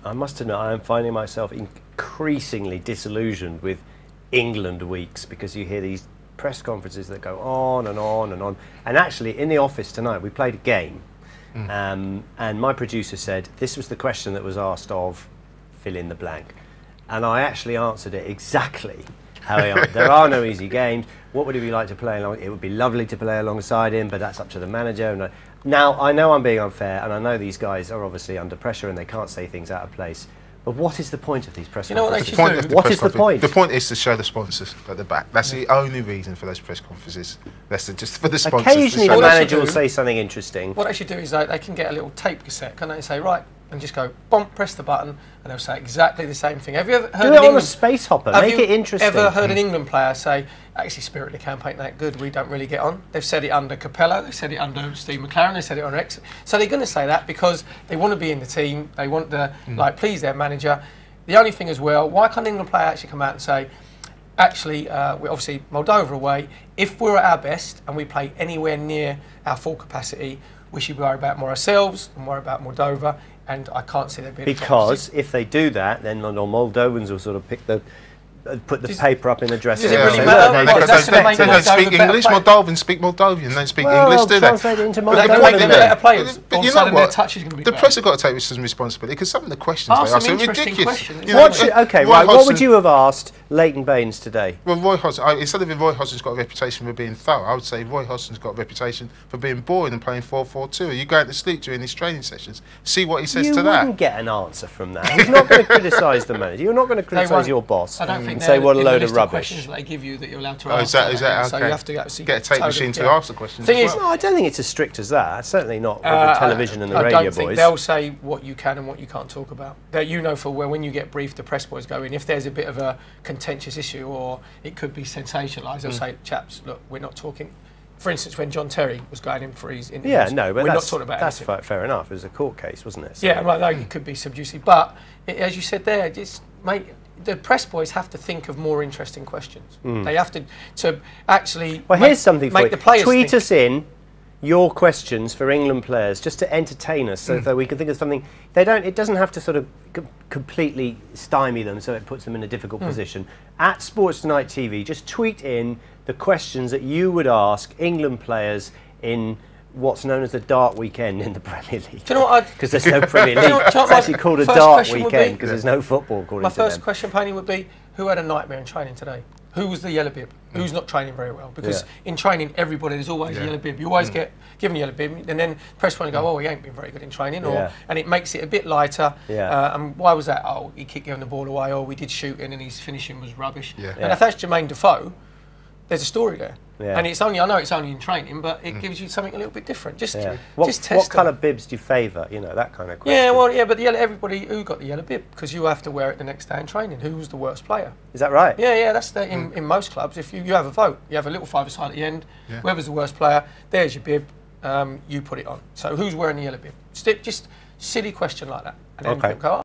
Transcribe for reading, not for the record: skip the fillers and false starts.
I must admit, I am finding myself increasingly disillusioned with England weeks, because you hear these press conferences that go on and on and on. And actually, in the office tonight, we played a game, and my producer said, this was the question that was asked of fill in the blank. And I actually answered it exactly how he answered. There are no easy games. What would it be like to play along? It would be lovely to play alongside him, but that's up to the manager. And now, I know I'm being unfair, and I know these guys are obviously under pressure and they can't say things out of place. But what is the point of these press conferences? What is the point? The point is to show the sponsors at the back. That's the only reason for those press conferences. That's just for the sponsors. Occasionally the manager will say something interesting. What they should do is they can get a little tape cassette, can they, say, right, and just go, bump, press the button, and they'll say exactly the same thing. Have you ever heard do it on a space hopper, make it interesting. Ever heard an England player say, actually, Spirit of the Camp ain't that good, we don't really get on? They've said it under Capello, they've said it under Steve McLaren, they said it on Rex. So they're going to say that because they want to be in the team, they want to please their manager. The only thing as well, why can't an England player actually come out and say, actually, we're obviously Moldova away, if we're at our best and we play anywhere near our full capacity, we should worry about more ourselves and worry about Moldova, and I can't see there being because if they do that, then the Moldovans will sort of pick the put the paper up in the dressing room. Does it really matter? They don't speak English. Moldovans speak Moldovan. They don't speak English, do they? Translate it into Moldovan. They make better players. But you know what? The press have got to take some responsibility, because some of the questions they ask are ridiculous. Okay, right. What would you have asked Leighton Baines today? Well, Roy Hodgson, instead of Roy Hodgson's got a reputation for being thorough, I would say Roy Hodgson's got a reputation for being boring and playing 4-4-2. Are you going to sleep during these training sessions? See what he says to that. You wouldn't get an answer from that. He's not going to criticise the manager. You're not going to criticise your boss. I don't think and say what a load of rubbish. Questions that they give you that you're allowed to ask. Is that okay? So you have to actually get a tape machine to ask the questions. Thing is, no, I don't think it's as strict as that. Certainly not with the television and the radio boys. I don't think they'll say what you can and what you can't talk about. That you know for when you get briefed, the press boys go in. If there's a bit of a contentious issue or it could be sensationalised, they'll say, chaps, look, we're not talking. For instance, when John Terry was going in for his interviews, but we're not talking about that's anything. fair enough. It was a court case, wasn't it? So yeah, well, no, it could be subjuicy. But as you said there, just the press boys have to think of more interesting questions. They have to actually here's something for the players tweet us in your questions for England players, just to entertain us, so that we can think of something. It doesn't have to sort of completely stymie them, so it puts them in a difficult position. At Sports Tonight TV, just tweet in the questions that you would ask England players in what's known as the dark weekend in the Premier League. Do you know what? Because there's no Premier League. It's actually called a dark weekend because there's no football. My first question, Payne, would be: who had a nightmare in training today? Who was the yellow bib? Who's not training very well? Because in training, everybody, there's always a yellow bib. You always get given a yellow bib, and then press one and go, oh, he ain't been very good in training, and it makes it a bit lighter. And why was that? Oh, he kept giving the ball away, or we did shooting and his finishing was rubbish. And if that's Jermaine Defoe, there's a story there. And it's only, I know it's only in training, but it gives you something a little bit different. Just test what colour bibs do you favour? You know, that kind of question. Yeah, well, but the yellow, everybody who got the yellow bib, because you have to wear it the next day in training. Who was the worst player? Is that right? Yeah, that's in most clubs. If you have a vote, you have a little five-a-side at the end. Whoever's the worst player, there's your bib. You put it on. So who's wearing the yellow bib? Just silly question like that, and then go.